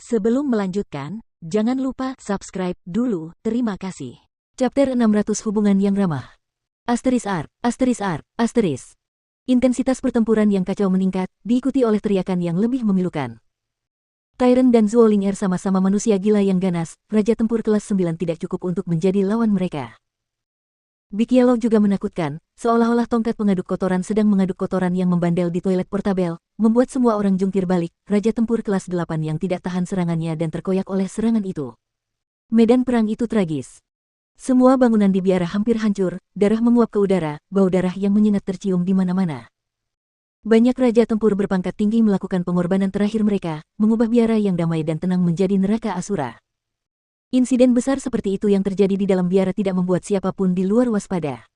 Sebelum melanjutkan, jangan lupa subscribe dulu, terima kasih. Chapter 600 Hubungan yang Ramah. Asteris R, asteris R, asteris. Intensitas pertempuran yang kacau meningkat, diikuti oleh teriakan yang lebih memilukan. Tyrant dan Zuoling Er sama-sama manusia gila yang ganas, Raja Tempur kelas 9 tidak cukup untuk menjadi lawan mereka. Big Yellow juga menakutkan, seolah-olah tongkat pengaduk kotoran sedang mengaduk kotoran yang membandel di toilet portabel, membuat semua orang jungkir balik, Raja Tempur kelas 8 yang tidak tahan serangannya dan terkoyak oleh serangan itu. Medan perang itu tragis. Semua bangunan di biara hampir hancur, darah menguap ke udara, bau darah yang menyengat tercium di mana-mana. Banyak Raja Tempur berpangkat tinggi melakukan pengorbanan terakhir mereka, mengubah biara yang damai dan tenang menjadi neraka Asura. Insiden besar seperti itu yang terjadi di dalam biara tidak membuat siapapun di luar waspada.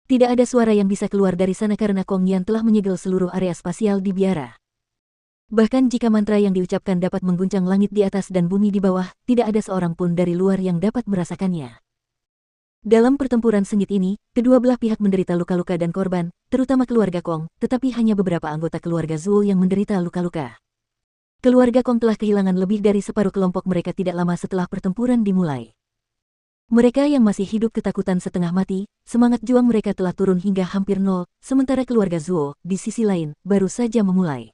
Tidak ada suara yang bisa keluar dari sana karena Kong Yan telah menyegel seluruh area spasial di biara. Bahkan jika mantra yang diucapkan dapat mengguncang langit di atas dan bumi di bawah, tidak ada seorang pun dari luar yang dapat merasakannya. Dalam pertempuran sengit ini, kedua belah pihak menderita luka-luka dan korban, terutama keluarga Kong, tetapi hanya beberapa anggota keluarga Zuo yang menderita luka-luka. Keluarga Kong telah kehilangan lebih dari separuh kelompok mereka tidak lama setelah pertempuran dimulai. Mereka yang masih hidup ketakutan setengah mati, semangat juang mereka telah turun hingga hampir nol, sementara keluarga Zuo, di sisi lain, baru saja memulai.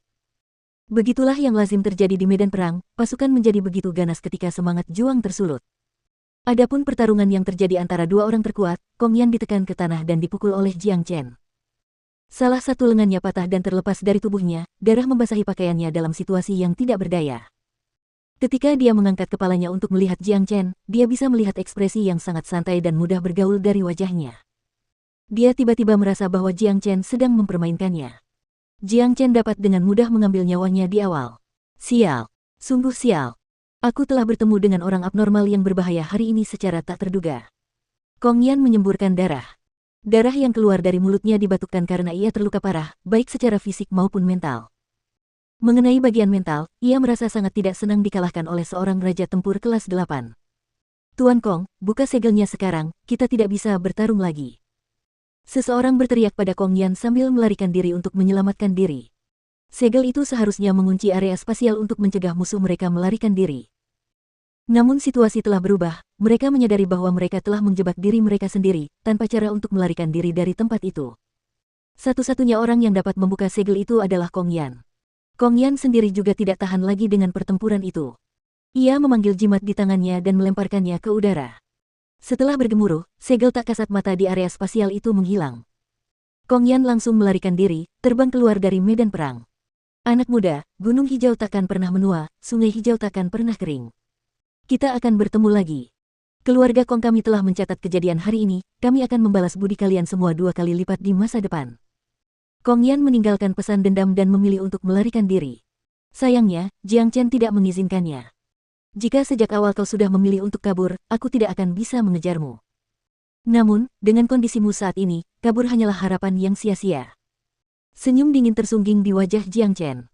Begitulah yang lazim terjadi di medan perang, pasukan menjadi begitu ganas ketika semangat juang tersulut. Adapun pertarungan yang terjadi antara dua orang terkuat, Kong Yan ditekan ke tanah dan dipukul oleh Jiang Chen. Salah satu lengannya patah dan terlepas dari tubuhnya, darah membasahi pakaiannya dalam situasi yang tidak berdaya. Ketika dia mengangkat kepalanya untuk melihat Jiang Chen, dia bisa melihat ekspresi yang sangat santai dan mudah bergaul dari wajahnya. Dia tiba-tiba merasa bahwa Jiang Chen sedang mempermainkannya. Jiang Chen dapat dengan mudah mengambil nyawanya di awal. Sial, sungguh sial. Aku telah bertemu dengan orang abnormal yang berbahaya hari ini secara tak terduga. Kong Yan menyemburkan darah. Darah yang keluar dari mulutnya dibatukkan karena ia terluka parah, baik secara fisik maupun mental. Mengenai bagian mental, ia merasa sangat tidak senang dikalahkan oleh seorang Raja Tempur kelas 8. Tuan Kong, buka segelnya sekarang, kita tidak bisa bertarung lagi. Seseorang berteriak pada Kong Yan sambil melarikan diri untuk menyelamatkan diri. Segel itu seharusnya mengunci area spasial untuk mencegah musuh mereka melarikan diri. Namun situasi telah berubah, mereka menyadari bahwa mereka telah menjebak diri mereka sendiri, tanpa cara untuk melarikan diri dari tempat itu. Satu-satunya orang yang dapat membuka segel itu adalah Kong Yan. Kong Yan sendiri juga tidak tahan lagi dengan pertempuran itu. Ia memanggil jimat di tangannya dan melemparkannya ke udara. Setelah bergemuruh, segel tak kasat mata di area spasial itu menghilang. Kong Yan langsung melarikan diri, terbang keluar dari medan perang. Anak muda, gunung hijau takkan pernah menua, sungai hijau takkan pernah kering. Kita akan bertemu lagi. Keluarga Kong kami telah mencatat kejadian hari ini, kami akan membalas budi kalian semua 2 kali lipat di masa depan. Kong Yan meninggalkan pesan dendam dan memilih untuk melarikan diri. Sayangnya, Jiang Chen tidak mengizinkannya. Jika sejak awal kau sudah memilih untuk kabur, aku tidak akan bisa mengejarmu. Namun, dengan kondisimu saat ini, kabur hanyalah harapan yang sia-sia. Senyum dingin tersungging di wajah Jiang Chen.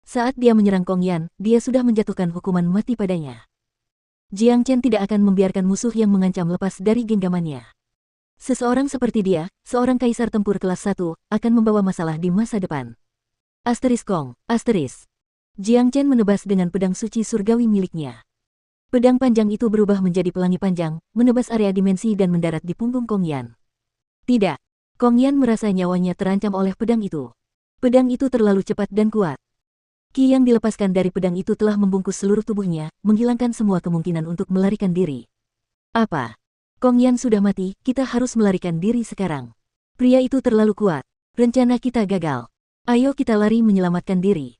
Saat dia menyerang Kong Yan, dia sudah menjatuhkan hukuman mati padanya. Jiang Chen tidak akan membiarkan musuh yang mengancam lepas dari genggamannya. Seseorang seperti dia, seorang kaisar tempur kelas 1, akan membawa masalah di masa depan. Asteris Kong, asteris. Jiang Chen menebas dengan pedang suci surgawi miliknya. Pedang panjang itu berubah menjadi pelangi panjang, menebas area dimensi dan mendarat di punggung Kong Yan. Tidak. Kong Yan merasa nyawanya terancam oleh pedang itu. Pedang itu terlalu cepat dan kuat. Ki yang dilepaskan dari pedang itu telah membungkus seluruh tubuhnya, menghilangkan semua kemungkinan untuk melarikan diri. Apa? Kong Yan sudah mati, kita harus melarikan diri sekarang. Pria itu terlalu kuat. Rencana kita gagal. Ayo kita lari menyelamatkan diri.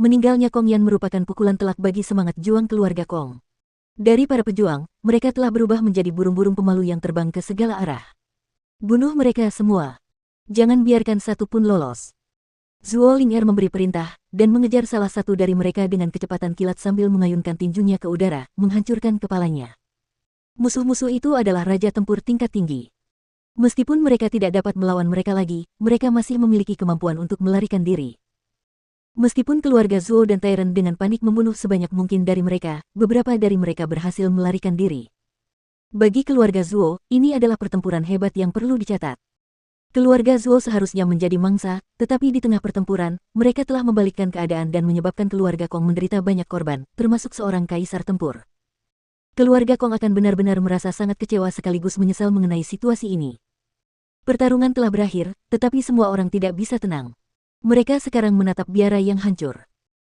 Meninggalnya Kong Yan merupakan pukulan telak bagi semangat juang keluarga Kong. Dari para pejuang, mereka telah berubah menjadi burung-burung pemalu yang terbang ke segala arah. Bunuh mereka semua. Jangan biarkan satu pun lolos. Zuoling Er memberi perintah, dan mengejar salah satu dari mereka dengan kecepatan kilat sambil mengayunkan tinjunya ke udara, menghancurkan kepalanya. Musuh-musuh itu adalah Raja Tempur tingkat tinggi. Meskipun mereka tidak dapat melawan mereka lagi, mereka masih memiliki kemampuan untuk melarikan diri. Meskipun keluarga Zuo dan Tyrant dengan panik membunuh sebanyak mungkin dari mereka, beberapa dari mereka berhasil melarikan diri. Bagi keluarga Zuo, ini adalah pertempuran hebat yang perlu dicatat. Keluarga Zuo seharusnya menjadi mangsa, tetapi di tengah pertempuran, mereka telah membalikkan keadaan dan menyebabkan keluarga Kong menderita banyak korban, termasuk seorang kaisar tempur. Keluarga Kong akan benar-benar merasa sangat kecewa sekaligus menyesal mengenai situasi ini. Pertarungan telah berakhir, tetapi semua orang tidak bisa tenang. Mereka sekarang menatap biara yang hancur.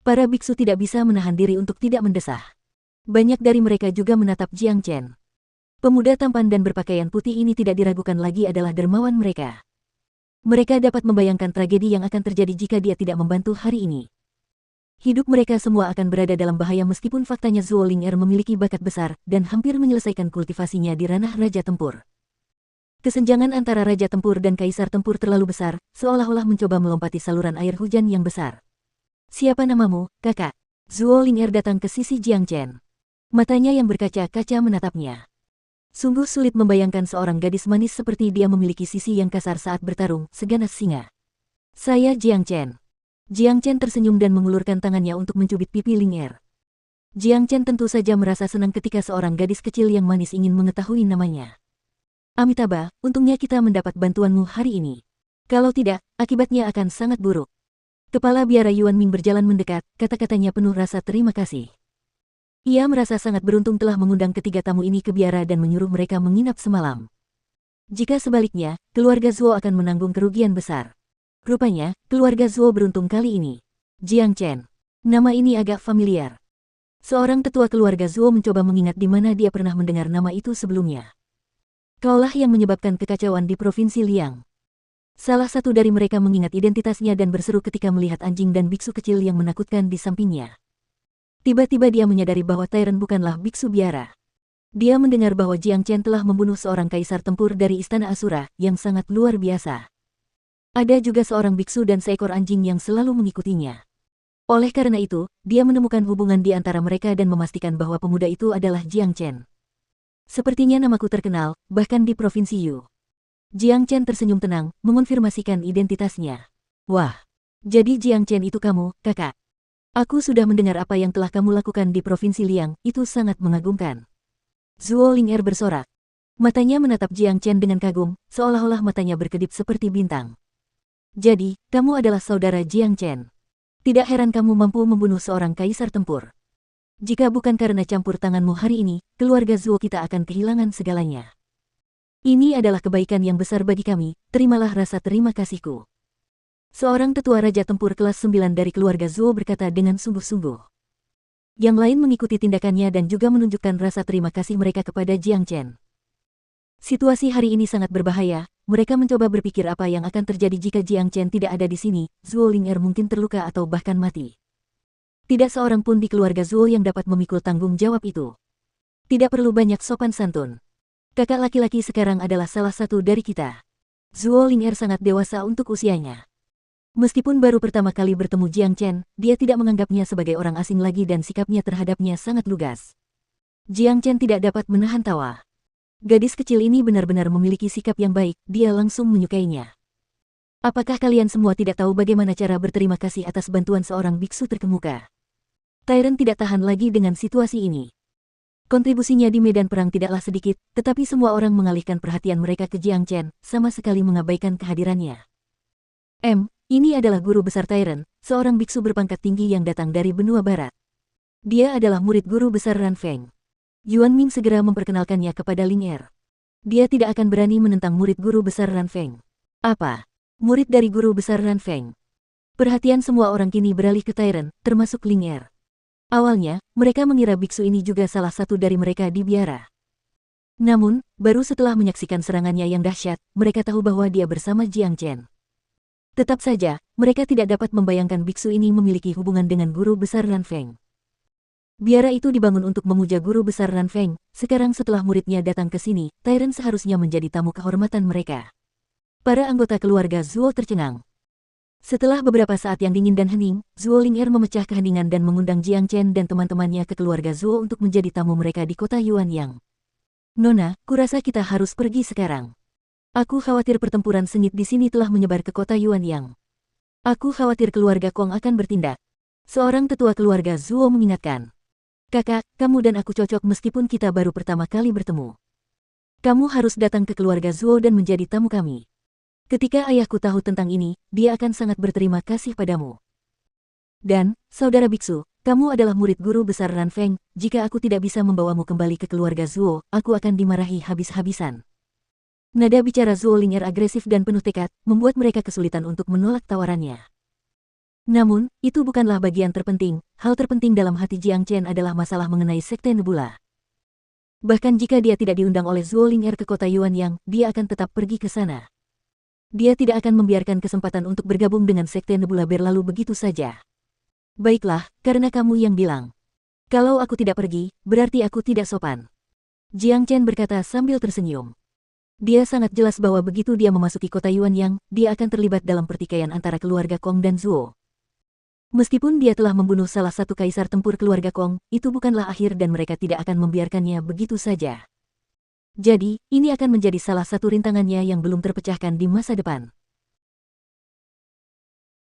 Para biksu tidak bisa menahan diri untuk tidak mendesah. Banyak dari mereka juga menatap Jiang Chen. Pemuda tampan dan berpakaian putih ini tidak diragukan lagi adalah dermawan mereka. Mereka dapat membayangkan tragedi yang akan terjadi jika dia tidak membantu hari ini. Hidup mereka semua akan berada dalam bahaya meskipun faktanya Zuo Ling'er memiliki bakat besar dan hampir menyelesaikan kultivasinya di ranah Raja Tempur. Kesenjangan antara Raja Tempur dan Kaisar Tempur terlalu besar, seolah-olah mencoba melompati saluran air hujan yang besar. "Siapa namamu, kakak?" Zuo Ling'er datang ke sisi Jiang Chen. Matanya yang berkaca-kaca menatapnya. Sungguh sulit membayangkan seorang gadis manis seperti dia memiliki sisi yang kasar saat bertarung, seganas singa. "Saya Jiang Chen." Jiang Chen tersenyum dan mengulurkan tangannya untuk mencubit pipi Ling'er. Jiang Chen tentu saja merasa senang ketika seorang gadis kecil yang manis ingin mengetahui namanya. "Amitabha, untungnya kita mendapat bantuanmu hari ini. Kalau tidak, akibatnya akan sangat buruk." Kepala biara Yuan Ming berjalan mendekat, kata-katanya penuh rasa terima kasih. Ia merasa sangat beruntung telah mengundang ketiga tamu ini ke biara dan menyuruh mereka menginap semalam. Jika sebaliknya, keluarga Zuo akan menanggung kerugian besar. Rupanya, keluarga Zuo beruntung kali ini. Jiang Chen. Nama ini agak familiar. Seorang tetua keluarga Zuo mencoba mengingat di mana dia pernah mendengar nama itu sebelumnya. Kaulah yang menyebabkan kekacauan di Provinsi Liang. Salah satu dari mereka mengingat identitasnya dan berseru ketika melihat anjing dan biksu kecil yang menakutkan di sampingnya. Tiba-tiba dia menyadari bahwa Tyrant bukanlah biksu biara. Dia mendengar bahwa Jiang Chen telah membunuh seorang kaisar tempur dari Istana Asura, yang sangat luar biasa. Ada juga seorang biksu dan seekor anjing yang selalu mengikutinya. Oleh karena itu, dia menemukan hubungan di antara mereka dan memastikan bahwa pemuda itu adalah Jiang Chen. "Sepertinya namaku terkenal, bahkan di Provinsi Yu." Jiang Chen tersenyum tenang, mengonfirmasikan identitasnya. "Wah, jadi Jiang Chen itu kamu, kakak. Aku sudah mendengar apa yang telah kamu lakukan di Provinsi Liang, itu sangat mengagumkan." Zuo Ling'er bersorak. Matanya menatap Jiang Chen dengan kagum, seolah-olah matanya berkedip seperti bintang. "Jadi, kamu adalah saudara Jiang Chen. Tidak heran kamu mampu membunuh seorang kaisar tempur. Jika bukan karena campur tanganmu hari ini, keluarga Zuo kita akan kehilangan segalanya. Ini adalah kebaikan yang besar bagi kami, terimalah rasa terima kasihku." Seorang tetua Raja Tempur kelas 9 dari keluarga Zuo berkata dengan sungguh-sungguh. Yang lain mengikuti tindakannya dan juga menunjukkan rasa terima kasih mereka kepada Jiang Chen. Situasi hari ini sangat berbahaya, mereka mencoba berpikir apa yang akan terjadi jika Jiang Chen tidak ada di sini, Zuo Ling'er mungkin terluka atau bahkan mati. Tidak seorang pun di keluarga Zuo yang dapat memikul tanggung jawab itu. Tidak perlu banyak sopan santun. Kakak laki-laki sekarang adalah salah satu dari kita. Zuo Ling'er sangat dewasa untuk usianya. Meskipun baru pertama kali bertemu Jiang Chen, dia tidak menganggapnya sebagai orang asing lagi dan sikapnya terhadapnya sangat lugas. Jiang Chen tidak dapat menahan tawa. Gadis kecil ini benar-benar memiliki sikap yang baik, dia langsung menyukainya. "Apakah kalian semua tidak tahu bagaimana cara berterima kasih atas bantuan seorang biksu terkemuka?" Tyrant tidak tahan lagi dengan situasi ini. Kontribusinya di medan perang tidaklah sedikit, tetapi semua orang mengalihkan perhatian mereka ke Jiang Chen, sama sekali mengabaikan kehadirannya. Ini adalah guru besar Tyrant, seorang biksu berpangkat tinggi yang datang dari benua barat. Dia adalah murid guru besar Ran Feng. Yuan Ming segera memperkenalkannya kepada Ling'er. Dia tidak akan berani menentang murid guru besar Ran Feng. "Apa? Murid dari guru besar Ran Feng?" Perhatian semua orang kini beralih ke Tyrant, termasuk Ling'er. Awalnya, mereka mengira biksu ini juga salah satu dari mereka di biara. Namun, baru setelah menyaksikan serangannya yang dahsyat, mereka tahu bahwa dia bersama Jiang Chen. Tetap saja, mereka tidak dapat membayangkan biksu ini memiliki hubungan dengan guru besar Ran Feng. Biara itu dibangun untuk memuja guru besar Ran Feng, sekarang setelah muridnya datang ke sini, Tyrant seharusnya menjadi tamu kehormatan mereka. Para anggota keluarga Zuo tercengang. Setelah beberapa saat yang dingin dan hening, Zuo Ling'er memecah keheningan dan mengundang Jiang Chen dan teman-temannya ke keluarga Zuo untuk menjadi tamu mereka di kota Yuanyang. "Nona, kurasa kita harus pergi sekarang. Aku khawatir pertempuran sengit di sini telah menyebar ke kota Yuanyang. Aku khawatir keluarga Kong akan bertindak." Seorang tetua keluarga Zuo mengingatkan. "Kakak, kamu dan aku cocok meskipun kita baru pertama kali bertemu. Kamu harus datang ke keluarga Zuo dan menjadi tamu kami." Ketika ayahku tahu tentang ini, dia akan sangat berterima kasih padamu. Dan, saudara biksu, kamu adalah murid guru besar Ran Feng, jika aku tidak bisa membawamu kembali ke keluarga Zuo, aku akan dimarahi habis-habisan. Nada bicara Zuo Ling'er agresif dan penuh tekad, membuat mereka kesulitan untuk menolak tawarannya. Namun, itu bukanlah bagian terpenting. Hal terpenting dalam hati Jiang Chen adalah masalah mengenai Sekte Nebula. Bahkan jika dia tidak diundang oleh Zuo Ling'er ke kota Yuanyang, dia akan tetap pergi ke sana. Dia tidak akan membiarkan kesempatan untuk bergabung dengan Sekte Nebula berlalu begitu saja. Baiklah, karena kamu yang bilang. Kalau aku tidak pergi, berarti aku tidak sopan. Jiang Chen berkata sambil tersenyum. Dia sangat jelas bahwa begitu dia memasuki kota Yuanyang, dia akan terlibat dalam pertikaian antara keluarga Kong dan Zuo. Meskipun dia telah membunuh salah satu kaisar tempur keluarga Kong, itu bukanlah akhir dan mereka tidak akan membiarkannya begitu saja. Jadi, ini akan menjadi salah satu rintangannya yang belum terpecahkan di masa depan.